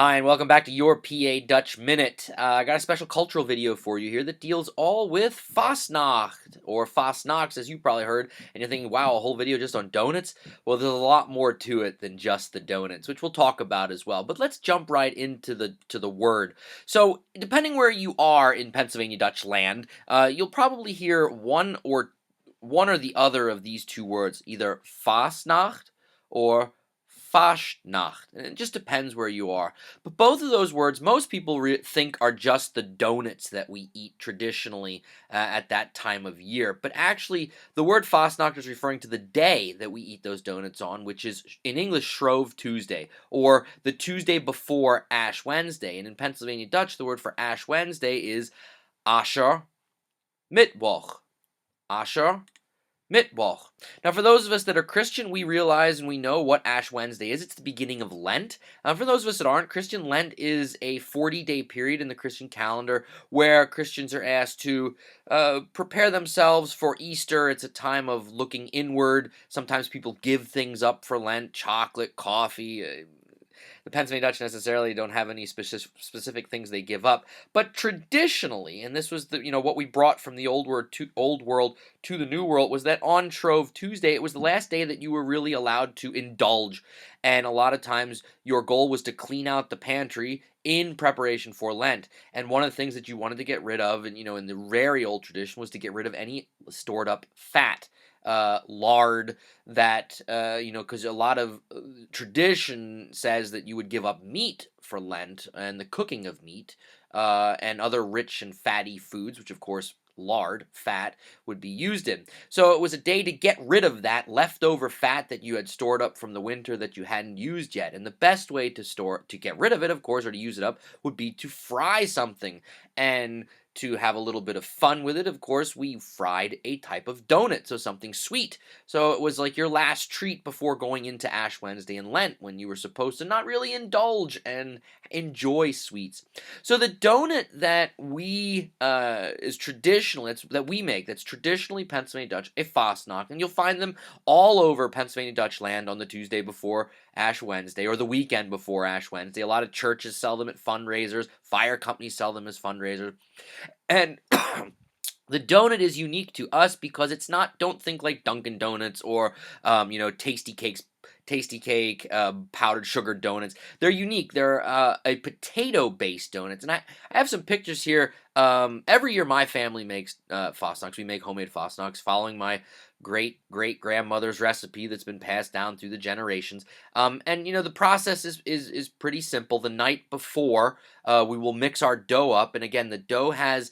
Hi, and welcome back to your PA Dutch Minute. I got a special cultural video for you here that deals all with Faasnacht, or Faasnachts, as you probably heard, and you're thinking, wow, a whole video just on donuts? Well, there's a lot more to it than just the donuts, which we'll talk about as well. But let's jump right into the word. So, depending where you are in Pennsylvania Dutch land, you'll probably hear one or the other of these two words, either Faasnacht or Faaschnacht. And it just depends where you are. But both of those words, most people think are just the donuts that we eat traditionally at that time of year. But actually, the word Faasnacht is referring to the day that we eat those donuts on, which is in English Shrove Tuesday, or the Tuesday before Ash Wednesday. And in Pennsylvania Dutch, the word for Ash Wednesday is Aschermittwoch. Ascher Mittwoch. Now, for those of us that are Christian, we realize and we know what Ash Wednesday is. It's the beginning of Lent. For those of us that aren't Christian, Lent is a 40-day period in the Christian calendar where Christians are asked to prepare themselves for Easter. It's a time of looking inward. Sometimes people give things up for Lent, chocolate, coffee. The Pennsylvania Dutch necessarily don't have any specific things they give up, but traditionally, and this was what we brought from the old world to the new world, was that on Shrove Tuesday it was the last day that you were really allowed to indulge, and a lot of times your goal was to clean out the pantry in preparation for Lent. And one of the things that you wanted to get rid of, and in the very old tradition, was to get rid of any stored up fat. Lard that because a lot of tradition says that you would give up meat for Lent and the cooking of meat and other rich and fatty foods, which of course lard, fat, would be used in. So it was a day to get rid of that leftover fat that you had stored up from the winter that you hadn't used yet. And the best way to get rid of it, of course, or to use it up, would be to fry something. And to have a little bit of fun with it, of course, we fried a type of donut, so something sweet. So it was like your last treat before going into Ash Wednesday and Lent, when you were supposed to not really indulge and enjoy sweets. So the donut that we is traditional, that we make, that's traditionally Pennsylvania Dutch, a Faasnacht, and you'll find them all over Pennsylvania Dutch land on the Tuesday before Ash Wednesday, or the weekend before Ash Wednesday. A lot of churches sell them at fundraisers, fire companies sell them as fundraisers. And the donut is unique to us because it's not, don't think like Dunkin' Donuts or, Tasty Cake, powdered sugar donuts. They're unique. They're a potato-based donuts. And I have some pictures here. Every year my family makes Faasnachts. We make homemade Faasnachts following my great-great-grandmother's recipe that's been passed down through the generations. And, the process is pretty simple. The night before, we will mix our dough up. And again, the dough has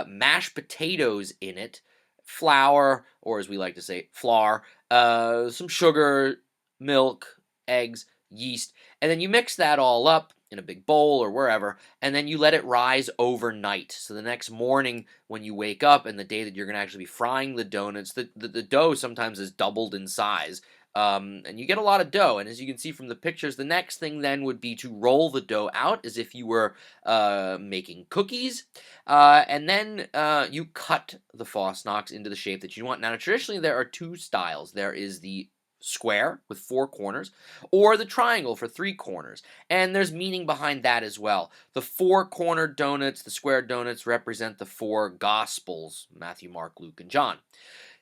mashed potatoes in it, flour, or as we like to say, flour, some sugar, milk, eggs, yeast, and then you mix that all up in a big bowl or wherever, and then you let it rise overnight. So the next morning when you wake up and the day that you're going to actually be frying the donuts, the dough sometimes is doubled in size. And you get a lot of dough, and as you can see from the pictures, the next thing then would be to roll the dough out as if you were making cookies, and then you cut the Faasnachts into the shape that you want. Now, traditionally, there are two styles. There is the square with 4 corners, or the triangle for 3 corners, and there's meaning behind that as well. The 4-cornered donuts, the square donuts, represent the 4 Gospels: Matthew, Mark, Luke, and John.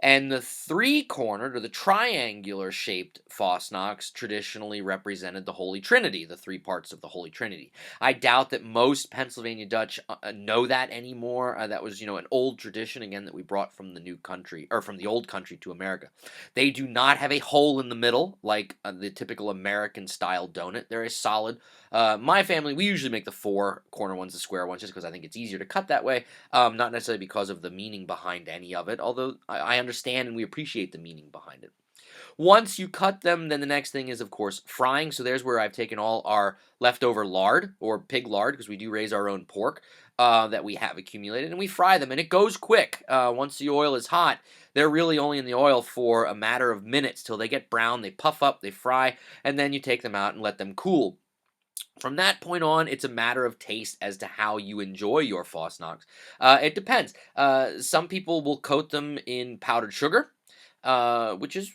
And the 3-cornered, or the triangular-shaped Faasnachts traditionally represented the Holy Trinity, the 3 parts of the Holy Trinity. I doubt that most Pennsylvania Dutch know that anymore. That was, an old tradition, again, that we brought from the new country, or from the old country to America. They do not have a hole in the middle, like the typical American-style donut. They're a solid. My family, we usually make the 4-corner ones, the square ones, just because I think it's easier to cut that way, not necessarily because of the meaning behind any of it, although I understand and we appreciate the meaning behind it. Once you cut them, then the next thing is, of course, frying. So there's where I've taken all our leftover lard, or pig lard, because we do raise our own pork, that we have accumulated, and we fry them, and it goes quick. Once the oil is hot, they're really only in the oil for a matter of minutes till they get brown, they puff up, they fry, and then you take them out and let them cool. From that point on, it's a matter of taste as to how you enjoy your Faasnachts. It depends. Some people will coat them in powdered sugar, which is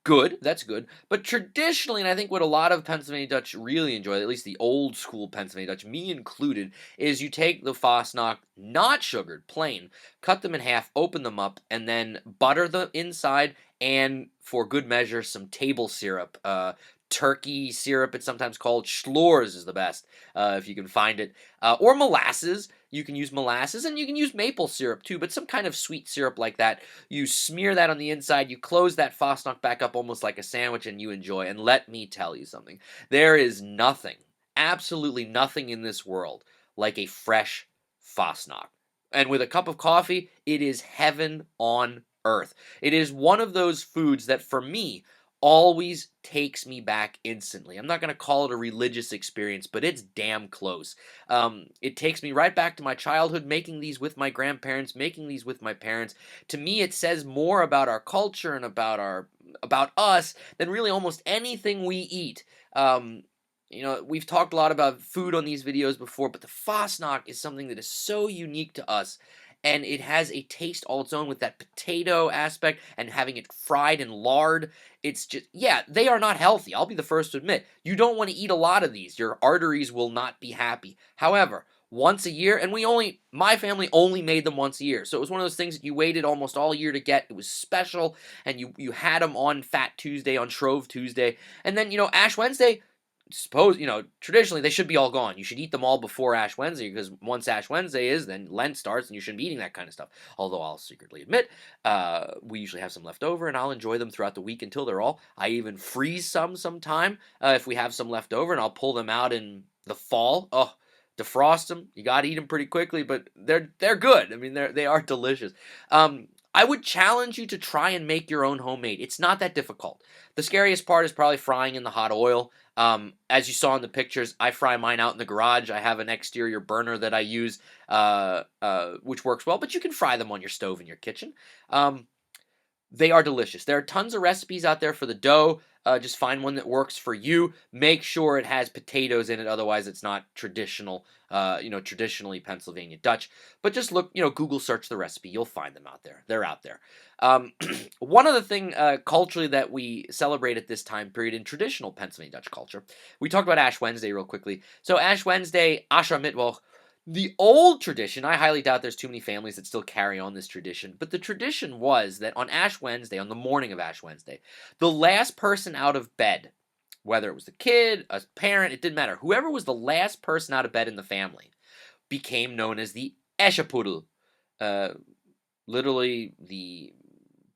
Good, that's good. But traditionally, and I think what a lot of Pennsylvania Dutch really enjoy, at least the old school Pennsylvania Dutch, me included, is you take the Faasnacht, not sugared, plain, cut them in half, open them up, and then butter the inside, and for good measure, some table syrup. Turkey syrup, it's sometimes called. Schloors is the best, if you can find it. Or molasses. You can use molasses, and you can use maple syrup too, but some kind of sweet syrup like that. You smear that on the inside, you close that Fastnacht back up almost like a sandwich, and you enjoy. And let me tell you something. There is nothing, absolutely nothing in this world like a fresh Fastnacht. And with a cup of coffee, it is heaven on earth. It is one of those foods that, for me, always takes me back instantly. I'm not going to call it a religious experience, but it's damn close. It takes me right back to my childhood, making these with my grandparents, making these with my parents. To me, it says more about our culture and about us than really almost anything we eat. We've talked a lot about food on these videos before, but the Fastnacht is something that is so unique to us. And it has a taste all its own with that potato aspect and having it fried in lard. It's just, yeah, they are not healthy. I'll be the first to admit. You don't want to eat a lot of these. Your arteries will not be happy. However, once a year, and my family only made them once a year. So it was one of those things that you waited almost all year to get. It was special, and you had them on Fat Tuesday, on Shrove Tuesday. And then, Ash Wednesday, traditionally they should be all gone. You should eat them all before Ash Wednesday, because once Ash Wednesday is, then Lent starts and you shouldn't be eating that kind of stuff. Although I'll secretly admit, we usually have some left over and I'll enjoy them throughout the week until they're all. I even freeze some sometime if we have some left over, and I'll pull them out in the fall. Oh, defrost them. You got to eat them pretty quickly, but they're good. I mean, they are delicious. I would challenge you to try and make your own homemade. It's not that difficult. The scariest part is probably frying in the hot oil. As you saw in the pictures, I fry mine out in the garage. I have an exterior burner that I use, which works well, but you can fry them on your stove in your kitchen. They are delicious. There are tons of recipes out there for the dough. Just find one that works for you. Make sure it has potatoes in it, otherwise it's not traditional, traditionally Pennsylvania Dutch. But just look, Google search the recipe. You'll find them out there. They're out there. One other thing culturally that we celebrate at this time period in traditional Pennsylvania Dutch culture, we talked about Ash Wednesday real quickly. So Ash Wednesday, Aschermittwoch. The old tradition, I highly doubt there's too many families that still carry on this tradition, but the tradition was that on Ash Wednesday, on the morning of Ash Wednesday, the last person out of bed, whether it was the kid, a parent, it didn't matter, whoever was the last person out of bed in the family, became known as the Eschepuddel, literally the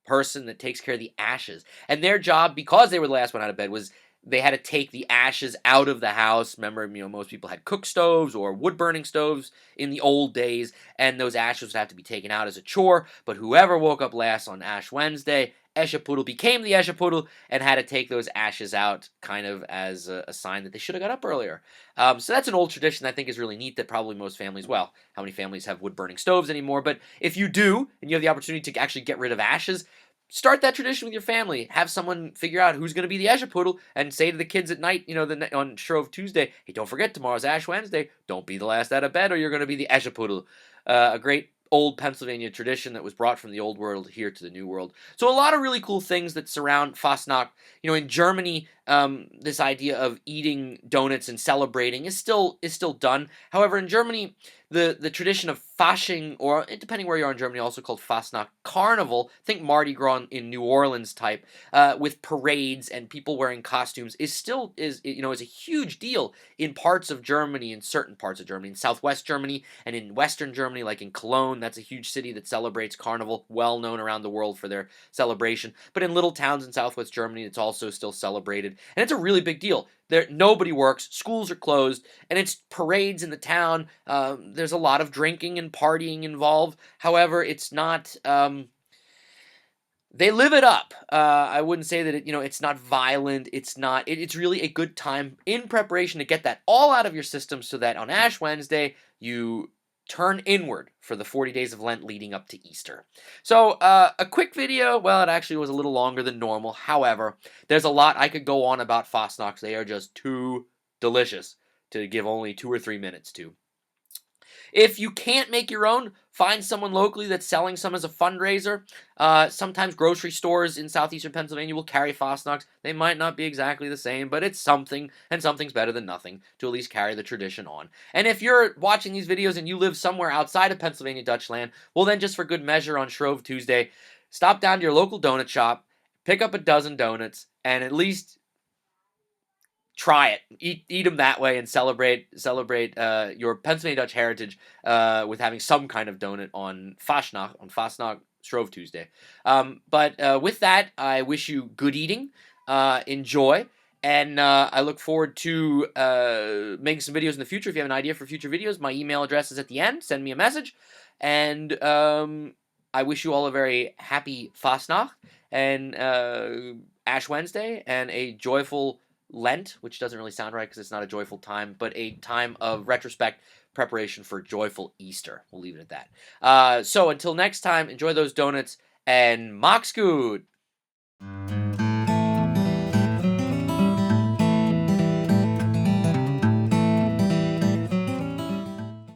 person that takes care of the ashes. And their job, because they were the last one out of bed, was they had to take the ashes out of the house. Remember, most people had cook stoves or wood-burning stoves in the old days, and those ashes would have to be taken out as a chore. But whoever woke up last on Ash Wednesday, Eschepuddel became the Eschepuddel and had to take those ashes out kind of as a sign that they should have got up earlier. So that's an old tradition that I think is really neat that probably most families, well, how many families have wood-burning stoves anymore? But if you do, and you have the opportunity to actually get rid of ashes, start that tradition with your family. Have someone figure out who's going to be the Eschepuddel and say to the kids at night, on Shrove Tuesday, hey, don't forget, tomorrow's Ash Wednesday. Don't be the last out of bed or you're going to be the Eschepuddel. A great old Pennsylvania tradition that was brought from the old world here to the new world. So a lot of really cool things that surround Fastnacht. In Germany, this idea of eating donuts and celebrating is still done. However, in Germany, the tradition of Fasching, or depending where you are in Germany, also called Faasnacht Carnival, think Mardi Gras in New Orleans type, with parades and people wearing costumes, is a huge deal in parts of Germany, in certain parts of Germany, in southwest Germany and in western Germany, like in Cologne. That's a huge city that celebrates Carnival, well known around the world for their celebration. But in little towns in southwest Germany, it's also still celebrated, and it's a really big deal. Nobody works, schools are closed, and it's parades in the town. There's a lot of drinking and partying involved. However, it's not. They live it up. I wouldn't say that it's not violent. It's not. It's really a good time in preparation to get that all out of your system, so that on Ash Wednesday you turn inward for the 40 days of Lent leading up to Easter. So a quick video. Well, it actually was a little longer than normal. However, there's a lot I could go on about Fastnachts. They are just too delicious to give only 2 or 3 minutes to. If you can't make your own, find someone locally that's selling some as a fundraiser. Sometimes grocery stores in southeastern Pennsylvania will carry Faasnachts. They might not be exactly the same, but it's something, and something's better than nothing to at least carry the tradition on. And if you're watching these videos and you live somewhere outside of Pennsylvania Dutch land, well then just for good measure on Shrove Tuesday, stop down to your local donut shop, pick up a dozen donuts, and at least try it. Eat them that way and celebrate your Pennsylvania Dutch heritage with having some kind of donut on Faasnacht Shrove Tuesday. But with that, I wish you good eating, enjoy, and I look forward to making some videos in the future. If you have an idea for future videos, my email address is at the end. Send me a message, and I wish you all a very happy Faasnacht and Ash Wednesday and a joyful Lent, which doesn't really sound right because it's not a joyful time, but a time of retrospect preparation for joyful Easter. We'll leave it at that. So until next time, enjoy those donuts and Max gut!